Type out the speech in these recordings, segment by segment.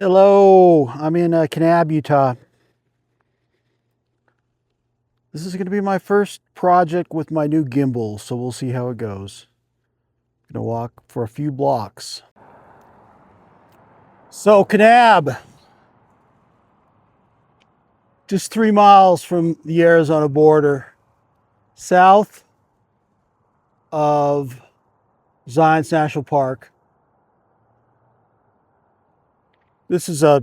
Hello, I'm in Kanab, Utah. This is going to be my first project with my new gimbal, so we'll see how it goes. Gonna walk for a few blocks. So Kanab, just 3 miles from the Arizona border, south of Zion's National Park. This is a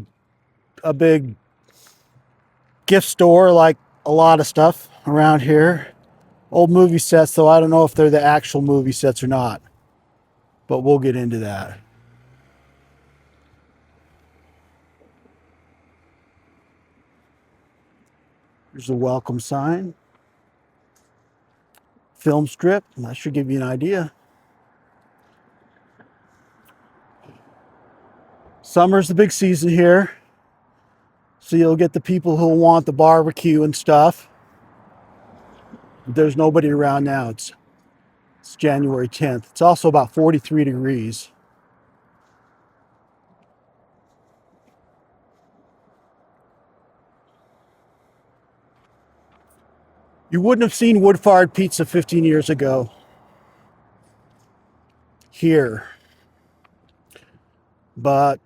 big gift store, like a lot of stuff around here. Old movie sets, though I don't know if they're the actual movie sets or not, but we'll get into that. There's a welcome sign. Film strip. That should give you an idea. Summer's the big season here, so you'll get the people who'll want the barbecue and stuff. There's nobody around now. It's January 10th. It's also about 43 degrees. You wouldn't have seen wood-fired pizza 15 years ago here, but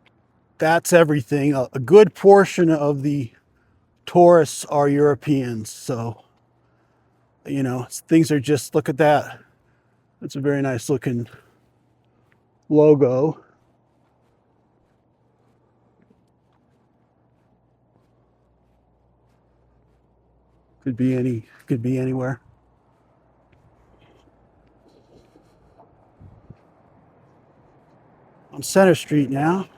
that's everything. A good portion of the tourists are Europeans, so things are just, look at that. It's a very nice looking logo. Could be anywhere. On Center Street now.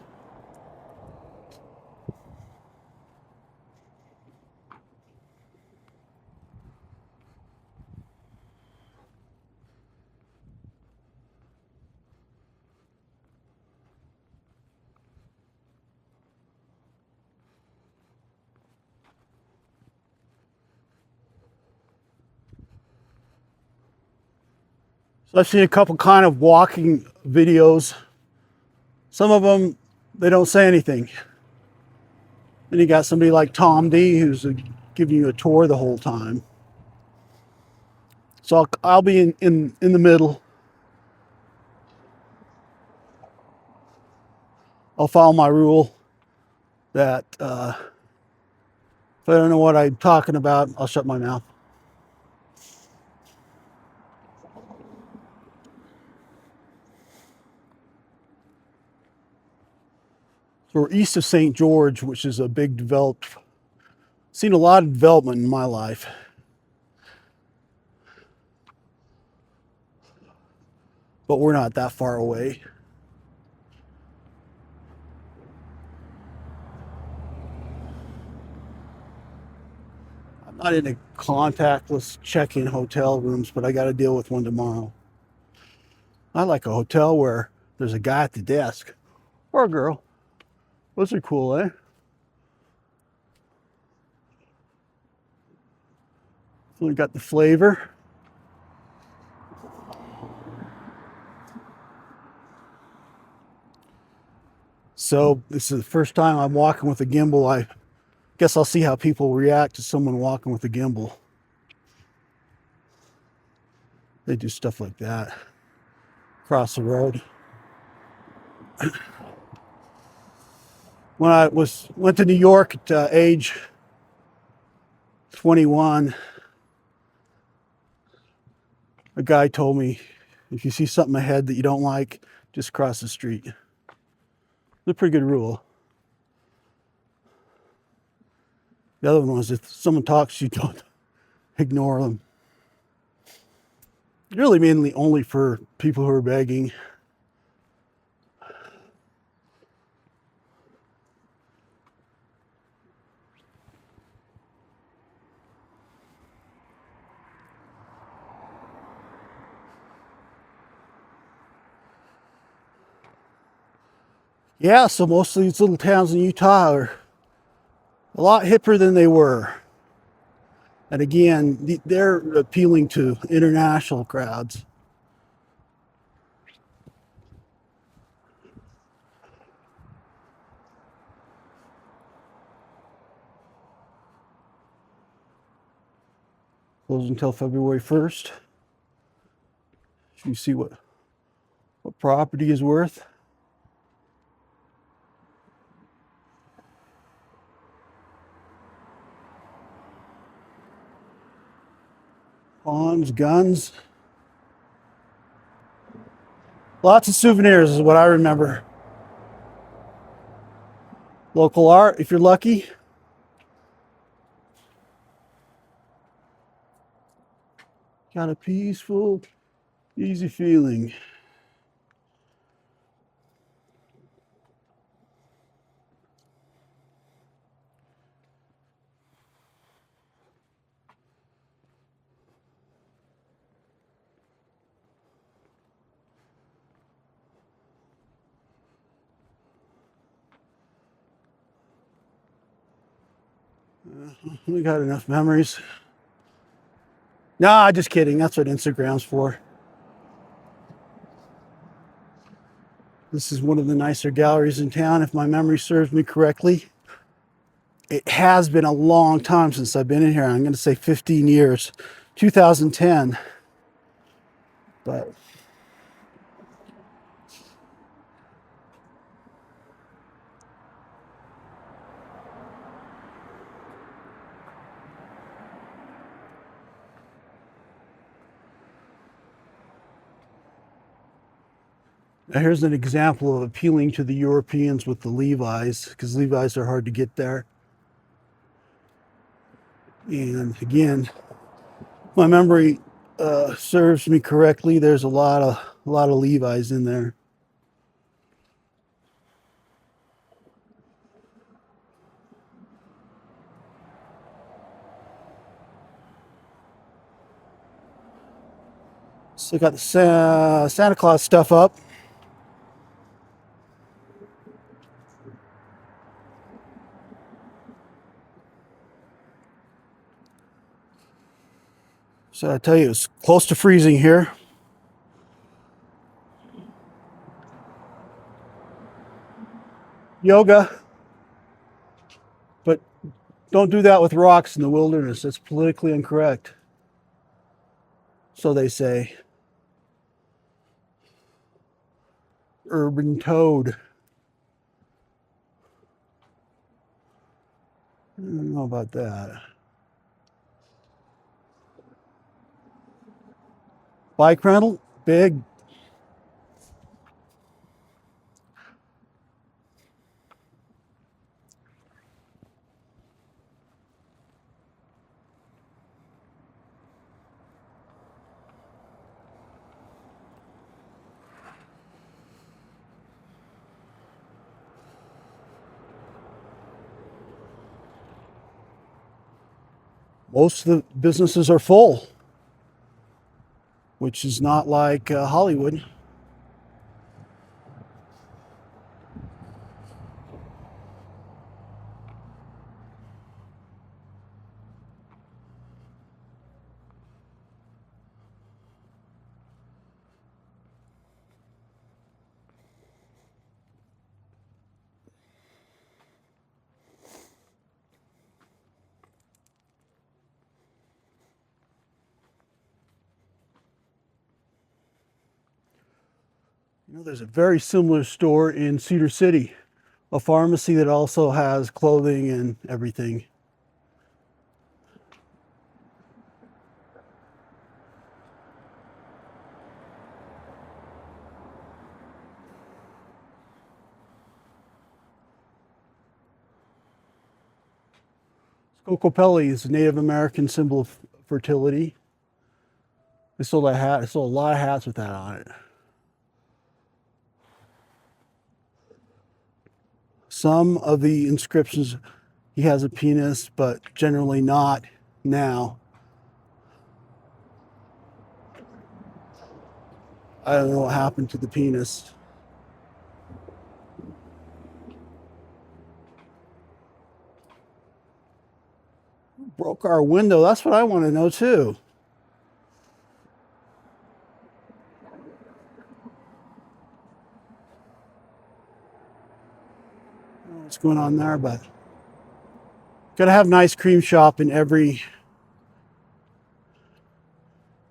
So I've seen a couple kind of walking videos. Some of them, they don't say anything. Then you got somebody like Tom D who's giving you a tour the whole time. So I'll be in the middle. I'll follow my rule that if I don't know what I'm talking about, I'll shut my mouth. So we're east of St. George, which is a big developed, seen a lot of development in my life. But we're not that far away. I'm not into contactless check-in hotel rooms, but I got to deal with one tomorrow. I like a hotel where there's a guy at the desk or a girl. Those are cool, eh? So we got the flavor. So this is the first time I'm walking with a gimbal. I guess I'll see how people react to someone walking with a gimbal. They do stuff like that across the road. When I went to New York at age 21, a guy told me, if you see something ahead that you don't like, just cross the street. It's a pretty good rule. The other one was, if someone talks, you don't ignore them. Really mainly only for people who are begging. Yeah, so most of these little towns in Utah are a lot hipper than they were. And again, they're appealing to international crowds. Closed until February 1st. You see what property is worth. Pawns, guns. Lots of souvenirs is what I remember. Local art, if you're lucky. Got a peaceful, easy feeling. We got enough memories. Nah, just kidding. That's what Instagram's for. This is one of the nicer galleries in town, if my memory serves me correctly. It has been a long time since I've been in here. I'm going to say 15 years, 2010. But here's an example of appealing to the Europeans with the Levi's, because Levi's are hard to get there. And again, my memory serves me correctly. There's a lot of Levi's in there. So got the Santa Claus stuff up. So I tell you, it's close to freezing here. Yoga, but don't do that with rocks in the wilderness. That's politically incorrect. So they say. Urban toad. I don't know about that. Bike rental, big. Most of the businesses are full, which is not like Hollywood. You know, there's a very similar store in Cedar City, a pharmacy that also has clothing and everything. Skokopelli is a Native American symbol of fertility. They sold a hat. They sold a lot of hats with that on it. Some of the inscriptions, he has a penis, but generally not now. I don't know what happened to the penis. Broke our window. That's what I want to know too. What's going on there? But gotta have an ice cream shop in every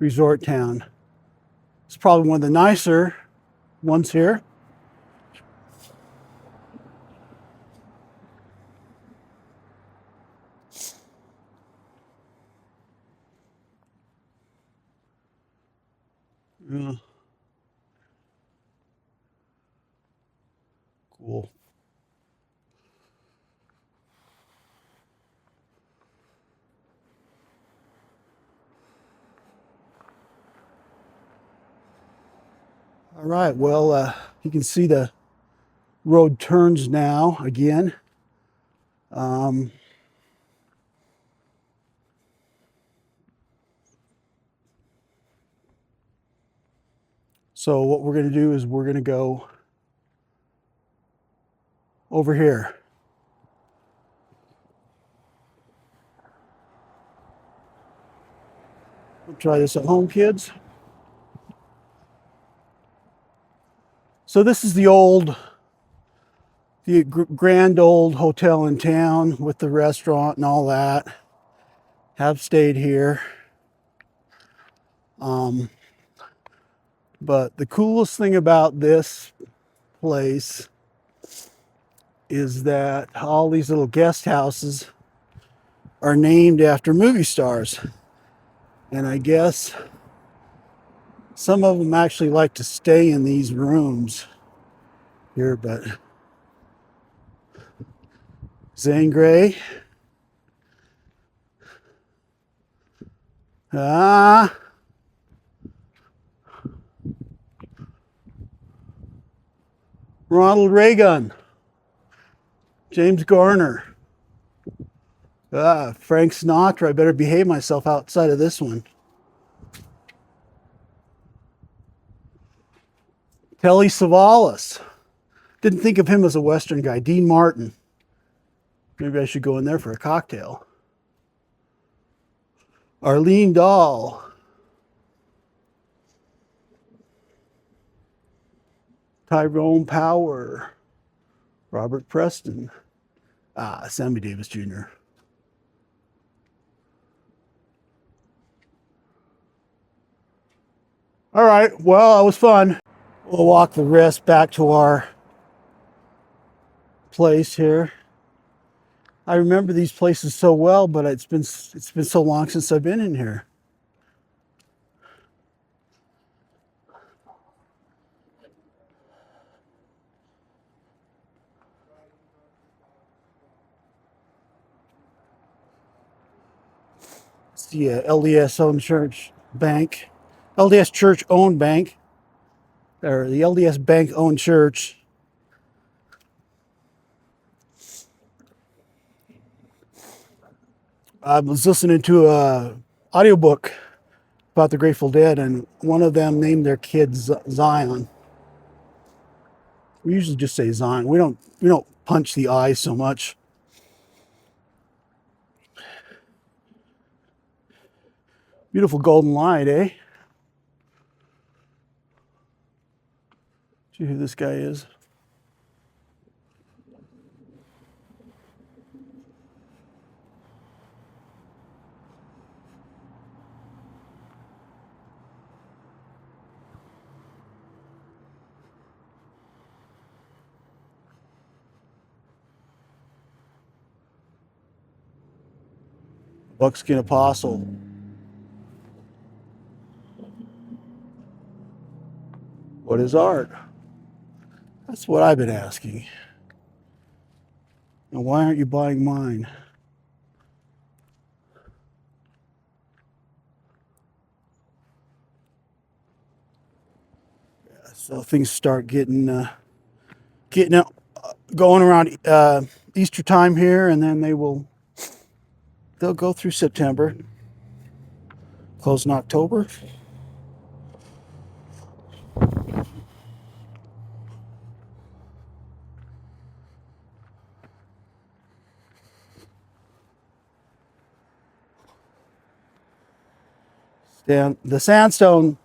resort town. It's probably one of the nicer ones here. Yeah. Cool. All right, well, you can see the road turns now again. So what we're going to do is we're going to go over here. We'll try this at home, kids. So this is the grand old hotel in town with the restaurant and all that. Have stayed here. But the coolest thing about this place is that all these little guest houses are named after movie stars. And I guess some of them actually like to stay in these rooms here, but Zane Grey. Ronald Reagan. James Garner. Frank Sinatra. I better behave myself outside of this one. Telly Savalas. Didn't think of him as a Western guy. Dean Martin. Maybe I should go in there for a cocktail. Arlene Dahl. Tyrone Power. Robert Preston. Sammy Davis Jr. All right, well, it was fun. We'll walk the rest back to our place here. I remember these places so well, but it's been so long since I've been in here. It's the LDS owned church bank, LDS church owned bank, or the LDS bank owned church. I was listening to a audiobook about the Grateful Dead, and one of them named their kid Zion. We usually just say Zion. We don't punch the I so much. Beautiful golden light, eh? See who this guy is? Buckskin Apostle. What is art? That's what I've been asking. And why aren't you buying mine? So things start getting out, going around Easter time here, and then they'll go through September, close in October. And the sandstone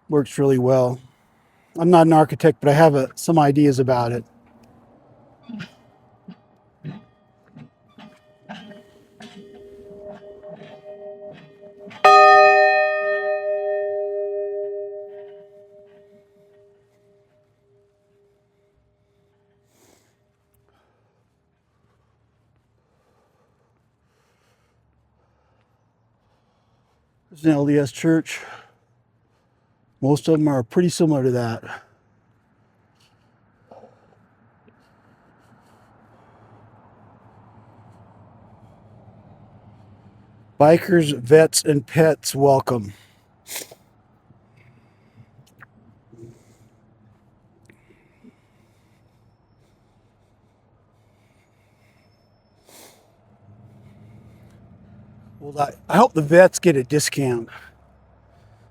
works really well. I'm not an architect, but I have some ideas about it. There's an LDS church. Most of them are pretty similar to that. Bikers, vets, and pets welcome. Well, I hope the vets get a discount.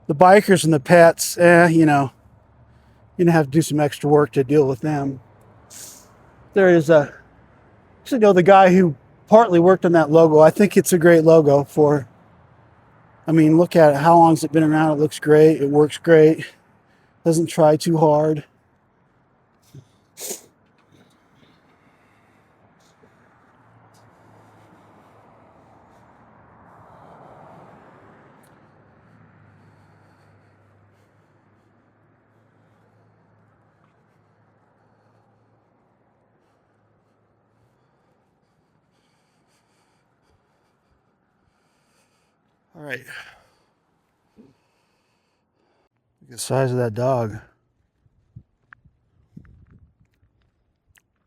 The bikers and the pets, you know, you're gonna have to do some extra work to deal with them. There is a, you know, the guy who partly worked on that logo. I think it's a great logo for. I mean, look at it. How long has it been around? It looks great. It works great. Doesn't try too hard. All right. Look at the size of that dog.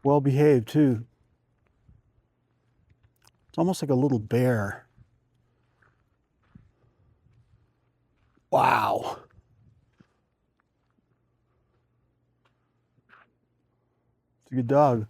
Well behaved, too. It's almost like a little bear. Wow. It's a good dog.